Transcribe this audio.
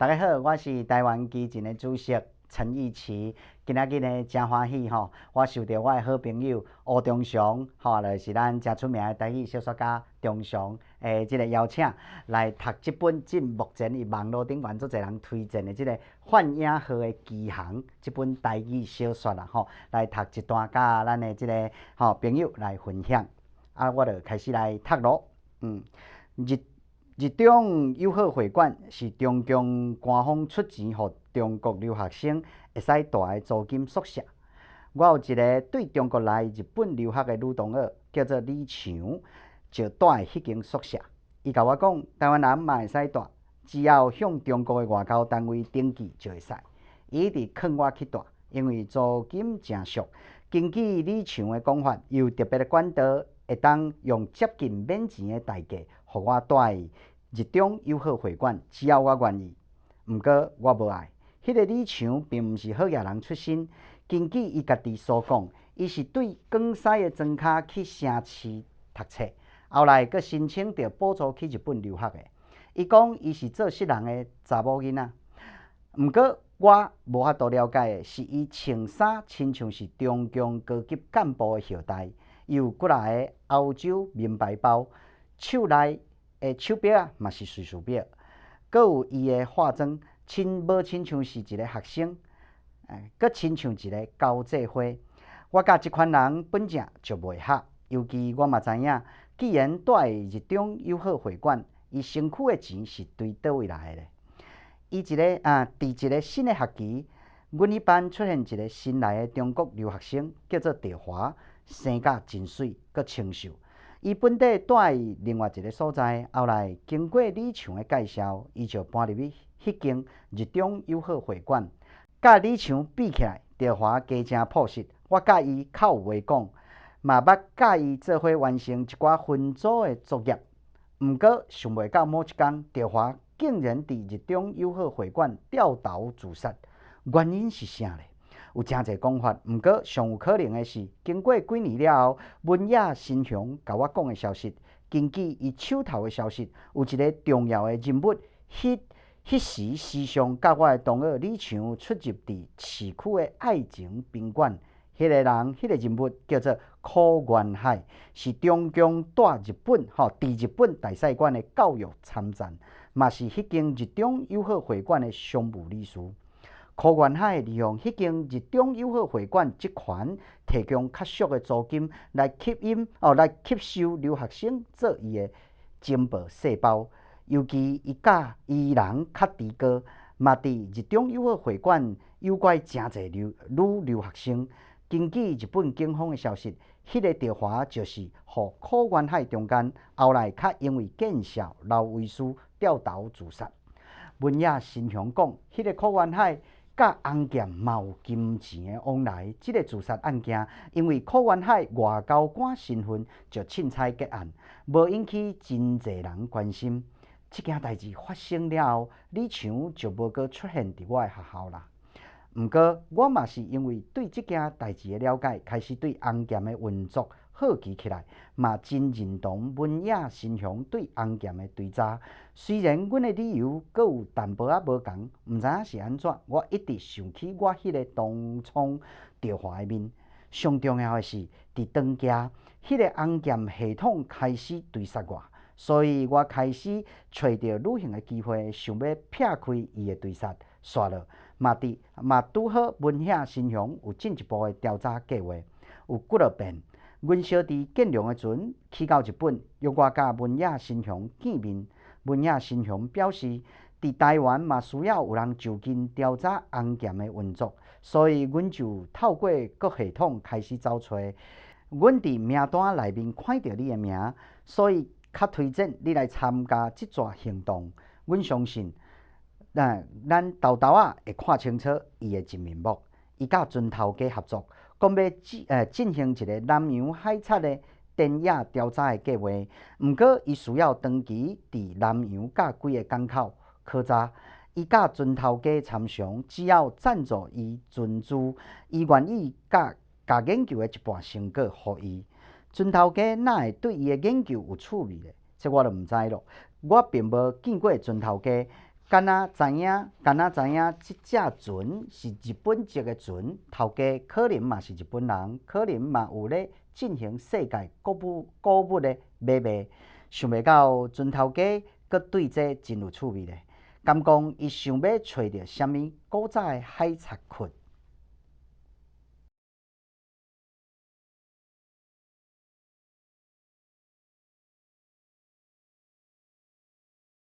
大家好，我是台湾基进的主席陈义奇。今仔日呢，真欢喜吼，我受到我的好朋友吴忠祥，就是咱真出名的台语小说家忠祥即个邀请来读这本目前伊网络顶悬足侪人推荐的这个范雅荷的《奇航》这本台语小说啦来读一段，甲咱的这个朋友来分享。我就开始来读咯。日中友好会馆是中共官方出钱，予中国留学生会使住的租金宿舍。我有一个对中国来日本留学的女同学，叫做李强，就住的迄间宿舍。伊甲我讲，台湾人嘛会使住，只要向中国的外交单位登记就会使。伊一直劝我去住，因为租金诚俗。根据李强的讲法，有特别的管道，会当用接近免钱的代价，互我住日中友好会馆，只要我愿意。毋过我无爱。迄个李强并毋是好野人出身，根据伊家己所讲，伊是对广西的庄脚去城市读册，后来佫申请着补助去日本留学的。伊讲伊是做职人的查某囡仔。毋过我无法度了解的是，伊穿衫亲像是中共高级干部的袖带，有几来个欧洲名牌包，手内的手表嘛是瑞士表，阁有伊的化妆，无亲像是一个学生，阁亲像一个交际花。我甲即款人本正就袂合，尤其我嘛知影，既然住日中友好会馆，伊身躯的钱是对倒位来的？伊伫一个新的学期，阮迄班出现一个新来的中国留学生，叫做德华，生甲真水，阁清秀。伊本地住伫另外一个所在，后来经过李强的介绍，伊就搬入去迄间日中友好会馆。甲李强比起来，德华家诚朴实。我甲伊较有话讲，嘛捌甲伊做伙完成一寡分组的作业。毋过想袂到某一天，德华竟然伫日中友好会馆掉头自杀。原因是啥呢？有诚侪讲法，毋过上有可能的是，经过几年了后，文野新雄甲我讲的消息，根据伊手头的消息，有一个重要的人物，迄时时常甲我的同学李强出入伫市区的爱情宾馆。迄个人，迄个人物叫做柯元海，是中共伫日本大使馆的教育参赞，嘛是迄间日中友好会馆的商务理事。柯元海利用迄间日中友好会馆集团提供较俗的租金来吸收留学生做伊的情报细胞，尤其伊甲伊人较低高，嘛伫日中友好会馆诱拐诚侪女留学生。根据日本警方的消息，迄个德华就是互柯元海中间，后来较因为见笑留遗书掉头自杀。文野新雄讲，迄个柯元海甲翁健嘛有金钱的往来。即个自杀案件，因为柯元海外交官身份，就凊彩结案，无引起真侪人关心。即件代志发生了后，李强就无阁出现伫我的学校啦。毋过，我嘛是因为对即件代志的了解，开始对翁健的运作好奇起来，嘛真认同文野新雄对翁健的追查。虽然阮的理由阁有淡薄仔无同，毋知影是安怎，我一直想起我迄个当初德华的面。上重要的是，伫当家，迄个翁健系统开始追杀我，所以我开始找到旅行的机会，想要撇开伊的追杀，煞落。嘛拄好文野新雄有进一步的调查计划，有几落遍。阮小弟建良的阵去到日本，约我甲文野新雄见面。文野新雄表示，伫台湾嘛需要有人就近调查翁健的运作，所以阮就透过各系统开始找找。阮伫名单内面看到你的名，所以较推荐你来参加即撮行动。阮相信。咱豆豆会看清楚伊的真面目。伊甲船头家合作，讲要进行一个南洋海贼的电野调查的计划。毋过，伊需要长期伫南洋甲几个港口考察。伊甲船头家参详，只要赞助伊船资，伊愿意甲研究的一半成果互伊。船头家哪会对伊的研究有趣味呢？这我就毋知咯。我并无见过船头家。敢若知影，即只船是日本籍的船，头家可能嘛是日本人，可能嘛有咧进行世界古物的买卖。想袂到船头家阁对这真有趣味咧，敢讲伊想要找到啥物古早的海贼窟，